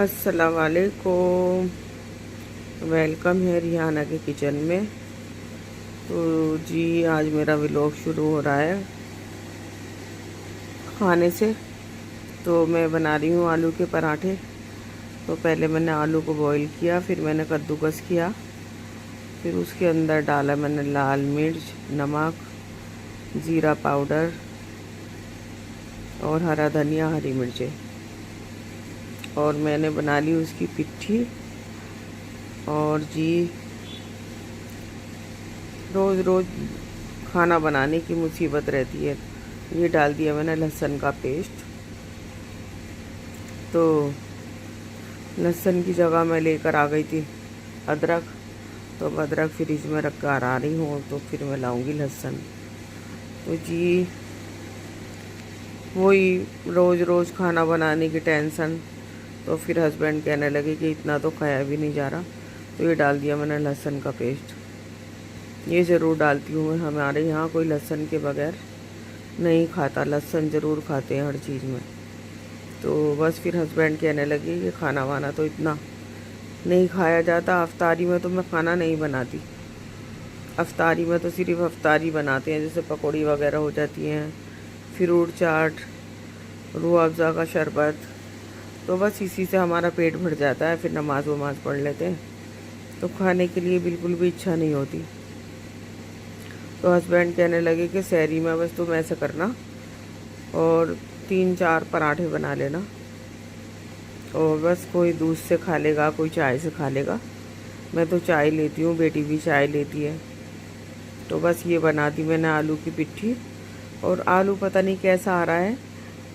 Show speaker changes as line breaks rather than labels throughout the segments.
السلام علیکم، ویلکم ہے ریحانہ کے کچن میں۔ تو جی آج میرا ولاگ شروع ہو رہا ہے کھانے سے۔ تو میں بنا رہی ہوں آلو کے پراٹھے۔ تو پہلے میں نے آلو کو بوائل کیا، پھر میں نے کدوکس کیا، پھر اس کے اندر ڈالا میں نے لال مرچ، نمک، زیرہ پاؤڈر اور ہرا دھنیا، ہری مرچیں، اور میں نے بنا لی اس کی پٹھی۔ اور جی روز روز کھانا بنانے کی مصیبت رہتی ہے۔ یہ ڈال دیا میں نے لہسن کا پیسٹ۔ تو لہسن کی جگہ میں لے کر آ گئی تھی ادرک، تو اب ادرک فریج میں رکھ کر آ رہی ہوں، تو پھر میں لاؤں گی لہسن۔ تو جی وہی روز روز کھانا بنانے کی ٹینشن۔ تو پھر ہسبینڈ کہنے لگے کہ اتنا تو کھایا بھی نہیں جا رہا، تو یہ ڈال دیا میں نے لہسن کا پیسٹ۔ یہ ضرور ڈالتی ہوں، ہمارے یہاں کوئی لہسن کے بغیر نہیں کھاتا، لہسن ضرور کھاتے ہیں ہر چیز میں۔ تو بس پھر ہسبینڈ کہنے لگے کہ کھانا وانا تو اتنا نہیں کھایا جاتا، افطاری میں تو میں کھانا نہیں بناتی، افطاری میں تو صرف افطاری بناتے ہیں، جیسے پکوڑی وغیرہ ہو جاتی ہیں، فروٹ چاٹ، روح افزا کا شربت، تو بس اسی سے ہمارا پیٹ بھر جاتا ہے، پھر نماز وماز پڑھ لیتے ہیں، تو کھانے کے لیے بالکل بھی اچھا نہیں ہوتی۔ تو ہسبینڈ کہنے لگے کہ سحری میں بس تم ایسے کرنا اور 3-4 پراٹھے بنا لینا، اور بس کوئی دودھ سے کھا لے گا، کوئی چائے سے کھا لے گا، میں تو چائے لیتی ہوں، بیٹی بھی چائے لیتی ہے۔ تو بس یہ بنا دی میں نے آلو کی پٹھی۔ اور آلو پتہ نہیں کیسا آ رہا ہے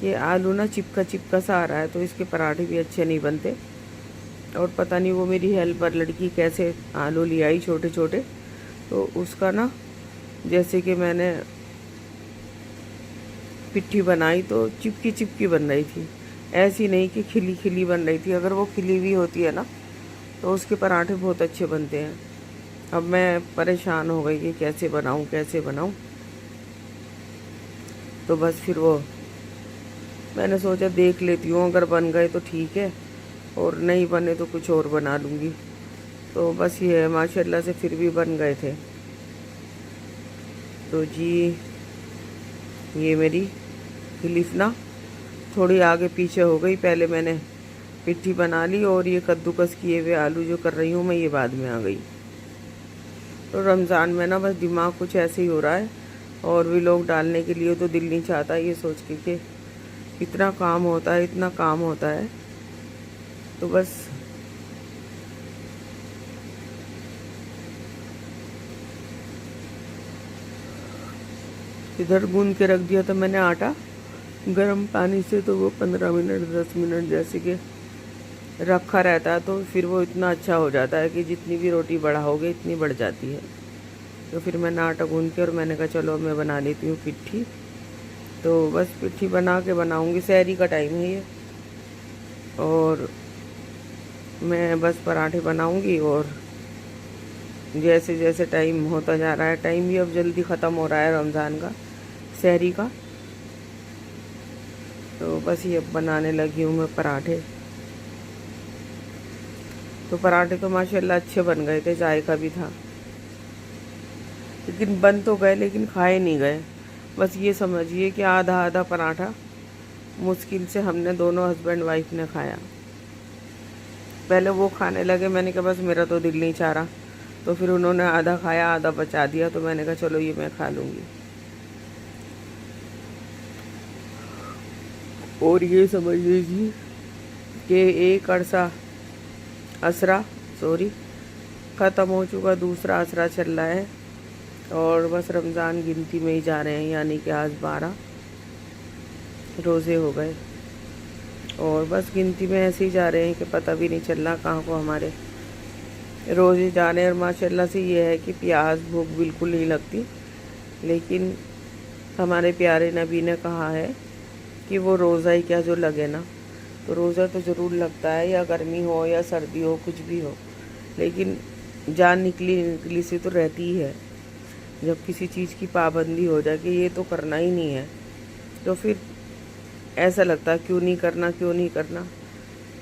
کہ آلو نا چپکا سا آ رہا ہے، تو اس کے پراٹھے بھی اچھے نہیں بنتے۔ اور پتہ نہیں وہ میری ہیلپر لڑکی کیسے آلو لے آئی چھوٹے چھوٹے، تو اس کا نا جیسے کہ میں نے پٹھی بنائی تو چپکی بن رہی تھی، ایسی نہیں کہ کھلی کھلی بن رہی تھی۔ اگر وہ کھلی ہوئی ہوتی ہے نا تو اس کے پراٹھے بہت اچھے بنتے ہیں۔ اب میں پریشان ہو گئی کہ کیسے بناؤں۔ تو بس پھر وہ میں نے سوچا دیکھ لیتی ہوں، اگر بن گئے تو ٹھیک ہے، اور نہیں بنے تو کچھ اور بنا لوں گی۔ تو بس یہ ہے، ماشاءاللہ سے پھر بھی بن گئے تھے۔ تو جی یہ میری کلف نا تھوڑی آگے پیچھے ہو گئی، پہلے میں نے پٹھی بنا لی اور یہ کدوکس کیے ہوئے آلو جو کر رہی ہوں میں، یہ بعد میں آ گئی۔ تو رمضان میں نا بس دماغ کچھ ایسے ہی ہو رہا ہے، اور بھی لوگ ڈالنے کے لیے تو دل نہیں چاہتا، یہ سوچ کے کہ اتنا کام ہوتا ہے، تو بس ادھر گوندھ کے رکھ دیا تھا میں نے آٹا گرم پانی سے، تو وہ 15 منٹ 10 منٹ جیسے کہ رکھا رہتا ہے، تو پھر وہ اتنا اچھا ہو جاتا ہے کہ جتنی بھی روٹی بڑھاؤ گے اتنی بڑھ جاتی ہے۔ تو پھر میں نے آٹا گوندھ کے، اور میں نے کہا چلو میں بنا لیتی ہوں پٹھی۔ تو بس پٹھی بنا کے بناؤں گی، سحری کا ٹائم ہے یہ، اور میں بس پراٹھے بناؤں گی۔ اور جیسے جیسے ٹائم ہوتا جا رہا ہے، ٹائم بھی اب جلدی ختم ہو رہا ہے رمضان کا، سحری کا، تو بس یہ اب بنانے لگی ہوں میں پراٹھے۔ تو پراٹھے تو ماشاءاللہ اچھے بن گئے تھے، ذائقہ بھی تھا، لیکن بن تو گئے لیکن کھائے نہیں گئے۔ بس یہ سمجھیے کہ آدھا پراٹھا مشکل سے ہم نے دونوں ہسبینڈ وائف نے کھایا۔ پہلے وہ کھانے لگے، میں نے کہا بس میرا تو دل نہیں چاہ رہا، تو پھر انہوں نے آدھا کھایا، آدھا بچا دیا، تو میں نے کہا چلو یہ میں کھا لوں گی۔ اور یہ سمجھ لیجیے کہ ایک عرصہ ختم ہو چکا، دوسرا عصرہ چل رہا ہے، اور بس رمضان گنتی میں ہی جا رہے ہیں، یعنی کہ آج 12 روزے ہو گئے، اور بس گنتی میں ایسے ہی جا رہے ہیں کہ پتہ بھی نہیں چل رہا کہاں کو ہمارے روزے جا رہے ہیں۔ اور ماشاءاللہ سے یہ ہے کہ پیاس بھوک بالکل نہیں لگتی، لیکن ہمارے پیارے نبی نے کہا ہے کہ وہ روزہ ہی کیا جو لگے نا، تو روزہ تو ضرور لگتا ہے، یا گرمی ہو یا سردی ہو، کچھ بھی ہو، لیکن جان نکلی سی تو رہتی ہی ہے۔ جب کسی چیز کی پابندی ہو جائے کہ یہ تو کرنا ہی نہیں ہے، تو پھر ایسا لگتا ہے کیوں نہیں کرنا۔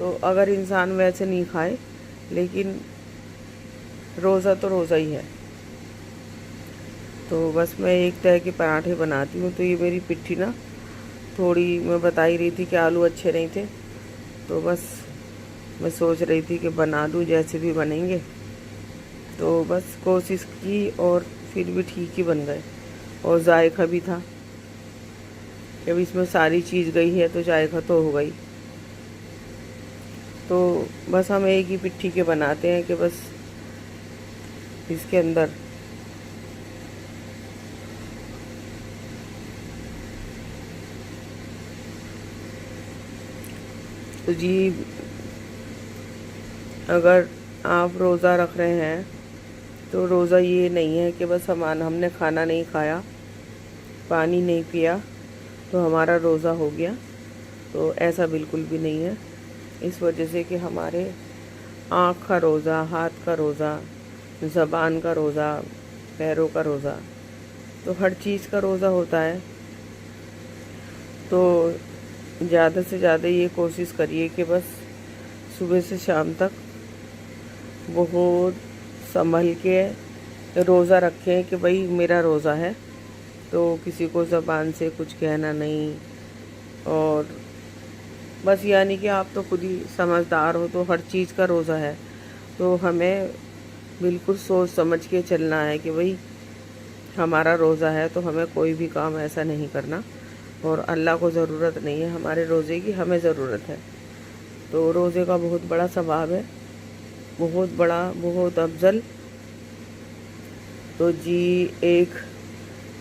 تو اگر انسان ویسے نہیں کھائے لیکن روزہ تو روزہ ہی ہے. تو بس میں ایک طرح کے پراٹھے بناتی ہوں. تو یہ میری پٹھی نا تھوڑی، میں بتا ہی رہی تھی کہ آلو اچھے نہیں تھے، تو بس میں سوچ رہی تھی کہ بنا دوں جیسے بھی بنیں گے. تو بس کوشش کی اور پھر بھی ٹھیک ہی بن گئے، اور ذائقہ بھی تھا. جب اس میں ساری چیز گئی ہے تو ذائقہ تو ہو گئی. تو بس ہم ایک ہی پٹھی کے بناتے ہیں کہ بس اس کے اندر تو جی اگر آپ روزہ رکھ رہے ہیں تو روزہ یہ نہیں ہے کہ بس ہم نے کھانا نہیں کھایا، پانی نہیں پیا تو ہمارا روزہ ہو گیا. تو ایسا بالکل بھی نہیں ہے. اس وجہ سے کہ ہمارے آنکھ کا روزہ، ہاتھ کا روزہ، زبان کا روزہ، پیروں کا روزہ، تو ہر چیز کا روزہ ہوتا ہے. تو زیادہ سے زیادہ یہ کوشش کریے کہ بس صبح سے شام تک بہت سنبھل کے روزہ رکھیں کہ بھئی میرا روزہ ہے. تو کسی کو زبان سے کچھ کہنا نہیں، اور بس یعنی کہ آپ تو خود ہی سمجھدار ہو، تو ہر چیز کا روزہ ہے. تو ہمیں بالکل سوچ سمجھ کے چلنا ہے کہ بھئی ہمارا روزہ ہے تو ہمیں کوئی بھی کام ایسا نہیں کرنا، اور اللہ کو ضرورت نہیں ہے ہمارے روزے کی، ہمیں ضرورت ہے. تو روزے کا بہت بڑا ثواب ہے، بہت بڑا، بہت افضل. تو جی ایک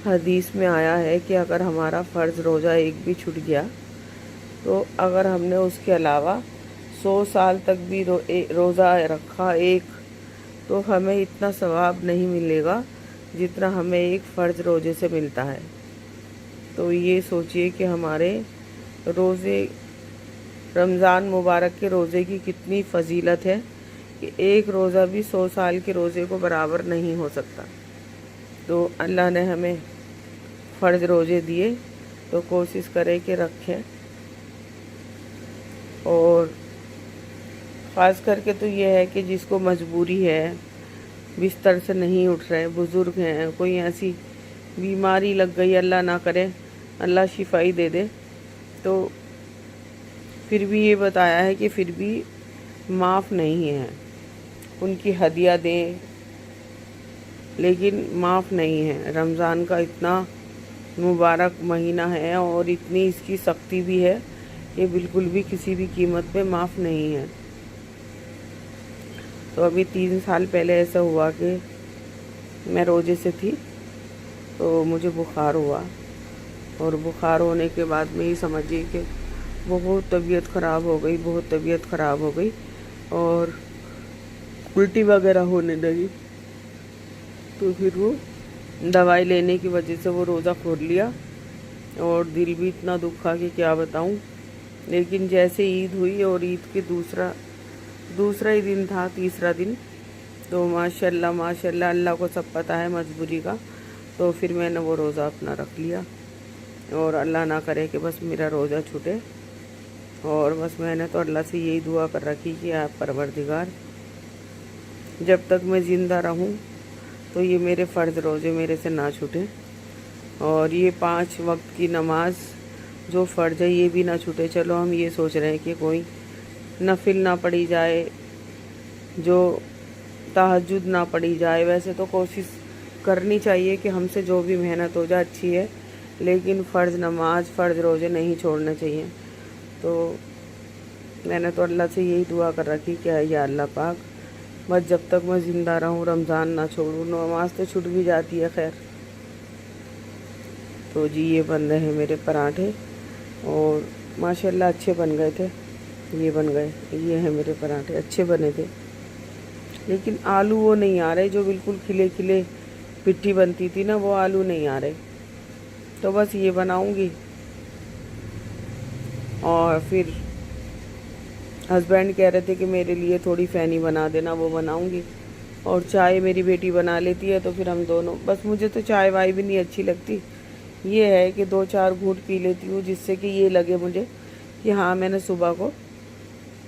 حدیث میں آیا ہے کہ اگر ہمارا فرض روزہ ایک بھی چھٹ گیا تو اگر ہم نے اس کے علاوہ 100 سال تک بھی روزہ رکھا ایک، تو ہمیں اتنا ثواب نہیں ملے گا جتنا ہمیں ایک فرض روزے سے ملتا ہے. تو یہ سوچئے کہ ہمارے روزے، رمضان مبارک کے روزے کی کتنی فضیلت ہے کہ ایک روزہ بھی 100 سال کے روزے کو برابر نہیں ہو سکتا. تو اللہ نے ہمیں فرض روزے دیے تو کوشش کرے کہ رکھیں. اور خاص کر کے تو یہ ہے کہ جس کو مجبوری ہے، بستر سے نہیں اٹھ رہے، بزرگ ہیں، کوئی ایسی بیماری لگ گئی، اللہ نہ کرے، اللہ شفائی دے دے، تو پھر بھی یہ بتایا ہے کہ پھر بھی معاف نہیں ہے. ان کی ہدیہ دیں لیکن معاف نہیں ہے. رمضان کا اتنا مبارک مہینہ ہے اور اتنی اس کی سختی بھی ہے کہ بالکل بھی کسی بھی قیمت پہ معاف نہیں ہے. تو ابھی 3 سال پہلے ایسا ہوا کہ میں روزے سے تھی تو مجھے بخار ہوا، اور بخار ہونے کے بعد میں یہ سمجھیے کہ بہت طبیعت خراب ہو گئی، بہت طبیعت خراب ہو گئی، اور الٹی وغیرہ ہونے لگی. تو پھر وہ دوائی لینے کی وجہ سے وہ روزہ کھول لیا، اور دل بھی اتنا دکھا کہ کیا بتاؤں. لیکن جیسے عید ہوئی اور عید کے دوسرا ہی دن تھا، تیسرا دن، تو ماشاءاللہ اللہ کو سب پتہ ہے مجبوری کا، تو پھر میں نے وہ روزہ اپنا رکھ لیا. اور اللہ نہ کرے کہ بس میرا روزہ چھوٹے. اور بس میں نے تو اللہ سے یہی دعا کر رکھی کہ آپ پروردگار جب تک میں زندہ رہوں تو یہ میرے فرض روزے میرے سے نہ چھوٹیں، اور یہ 5 وقت کی نماز جو فرض ہے یہ بھی نہ چھوٹے. چلو ہم یہ سوچ رہے ہیں کہ کوئی نفل نہ پڑھی جائے، جو تہجد نہ پڑھی جائے، ویسے تو کوشش کرنی چاہیے کہ ہم سے جو بھی محنت ہو جائے اچھی ہے، لیکن فرض نماز، فرض روزے نہیں چھوڑنے چاہیے. تو میں نے تو اللہ سے یہی دعا کر رکھی کہ یا اللہ پاک بس جب تک میں زندہ رہوں رمضان نہ چھوڑوں. نماز تو چھوٹ بھی جاتی ہے خیر. تو جی یہ بن رہے ہیں میرے پراٹھے، اور ماشاءاللہ اچھے بن گئے تھے. یہ بن گئے، یہ ہیں میرے پراٹھے، اچھے بنے تھے. لیکن آلو وہ نہیں آ رہے جو بالکل کھلے کھلے پٹھی بنتی تھی نا، وہ آلو نہیں آ رہے. تو بس یہ بناؤں گی، اور پھر ہسبینڈ کہہ رہے تھے کہ میرے لیے تھوڑی فینی بنا دینا، وہ بناؤں گی. اور چائے میری بیٹی بنا لیتی ہے تو پھر ہم دونوں، بس مجھے تو چائے وائے بھی نہیں اچھی لگتی. یہ ہے کہ 2-4 گھونٹ پی لیتی ہوں جس سے کہ یہ لگے مجھے کہ ہاں میں نے صبح کو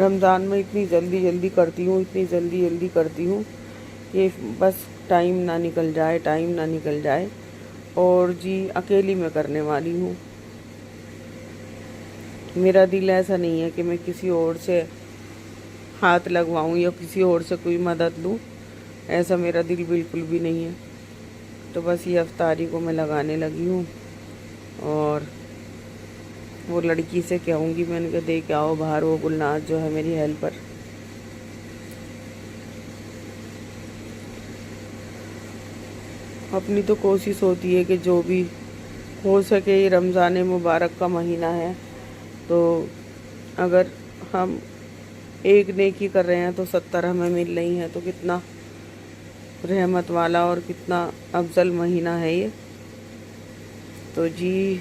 رمضان میں اتنی جلدی جلدی کرتی ہوں کہ بس ٹائم نہ نکل جائے اور جی اکیلی میں کرنے والی ہوں. میرا دل ایسا نہیں ہے کہ میں کسی اور سے ہاتھ لگواؤں یا کسی اور سے کوئی مدد لوں، ایسا میرا دل بالکل بھی نہیں ہے. تو بس یہ افطاری کو میں لگانے لگی ہوں، اور وہ لڑکی سے کہوں گی، میں نے کہا دے کے آؤ باہر وہ گلناز جو ہے میری ہیلپر. اپنی تو کوشش ہوتی ہے کہ جو بھی ہو سکے، یہ رمضان مبارک کا مہینہ ہے تو اگر ہم ایک نیکی کر رہے ہیں تو 70 ہمیں مل رہی ہیں، تو کتنا رحمت والا اور کتنا افضل مہینہ ہے یہ. تو جی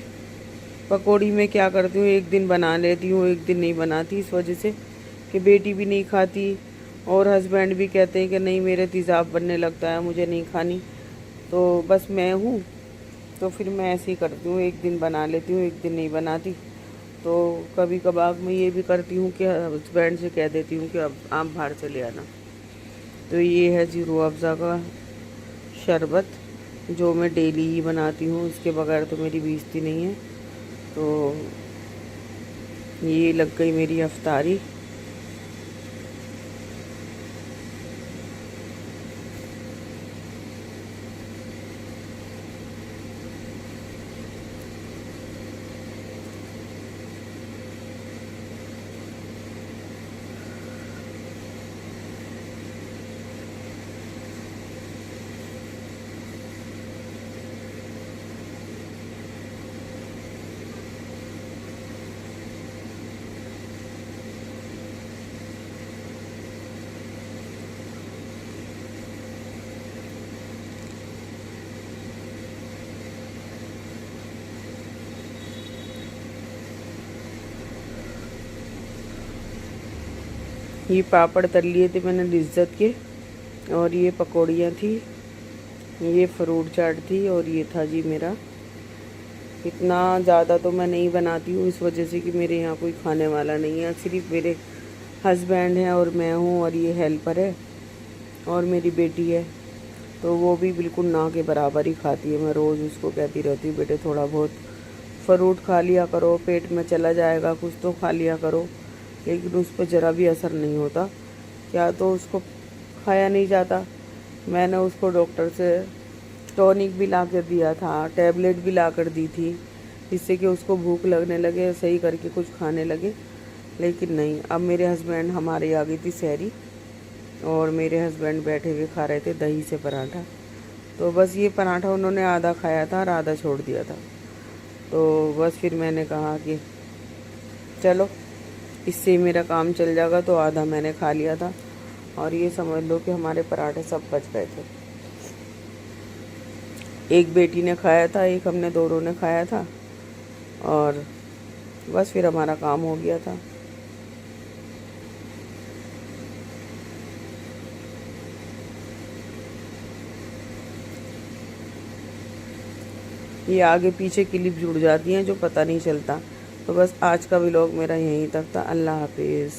پکوڑی میں کیا کرتی ہوں، ایک دن بنا لیتی ہوں، ایک دن نہیں بناتی، اس وجہ سے کہ بیٹی بھی نہیں کھاتی اور ہسبینڈ بھی کہتے ہیں کہ نہیں میرے تیزاب بننے لگتا ہے، مجھے نہیں کھانی. تو بس میں ہوں تو پھر میں ایسے ہی کرتی ہوں، ایک دن بنا لیتی ہوں، ایک دن نہیں بناتی. تو کبھی کبھار میں یہ بھی کرتی ہوں کہ ہسبینڈ سے کہہ دیتی ہوں کہ اب آپ باہر سے لے آنا. تو یہ ہے جی روح افزا کا شربت جو میں ڈیلی ہی بناتی ہوں، اس کے بغیر تو میری بیستی نہیں ہے. تو یہ لگ گئی میری افطاری. یہ پاپڑ تل لیے تھے میں نے لذت کے، اور یہ پکوڑیاں تھی، یہ فروٹ چاٹ تھی، اور یہ تھا جی میرا. اتنا زیادہ تو میں نہیں بناتی ہوں اس وجہ سے کہ میرے یہاں کوئی کھانے والا نہیں ہے، صرف میرے ہسبینڈ ہیں اور میں ہوں، اور یہ ہیلپر ہے اور میری بیٹی ہے. تو وہ بھی بالکل نہ کے برابر ہی کھاتی ہے. میں روز اس کو کہتی رہتی ہوں بیٹے تھوڑا بہت فروٹ کھا لیا کرو، پیٹ میں چلا جائے گا، کچھ تو کھا لیا کرو. لیکن اس پہ ذرا بھی اثر نہیں ہوتا، کیا تو اس کو کھایا نہیں جاتا. میں نے اس کو ڈاکٹر سے ٹونک بھی لا کر دیا تھا، ٹیبلٹ بھی لا کر دی تھی، جس سے کہ اس کو بھوک لگنے لگے، صحیح کر کے کچھ کھانے لگے. لیکن نہیں. اب میرے ہسبینڈ ہمارے آ گئی تھی سحری، اور میرے ہسبینڈ بیٹھے ہوئے کھا رہے تھے دہی سے پراٹھا. تو بس یہ پراٹھا انہوں نے آدھا کھایا تھا اور آدھا چھوڑ دیا تھا. تو بس پھر میں نے کہا کہ چلو اس سے میرا کام چل جائے گا. تو آدھا میں نے کھا لیا تھا، اور یہ سمجھ لو کہ ہمارے پراٹھے سب بچ گئے تھے. ایک بیٹی نے کھایا تھا، ایک ہم نے دونوں نے کھایا تھا، اور بس پھر ہمارا کام ہو گیا تھا. یہ آگے پیچھے کلپ جڑ جاتی ہیں جو پتہ نہیں چلتا. تو بس آج کا ولاگ میرا یہیں تک تھا. اللہ حافظ.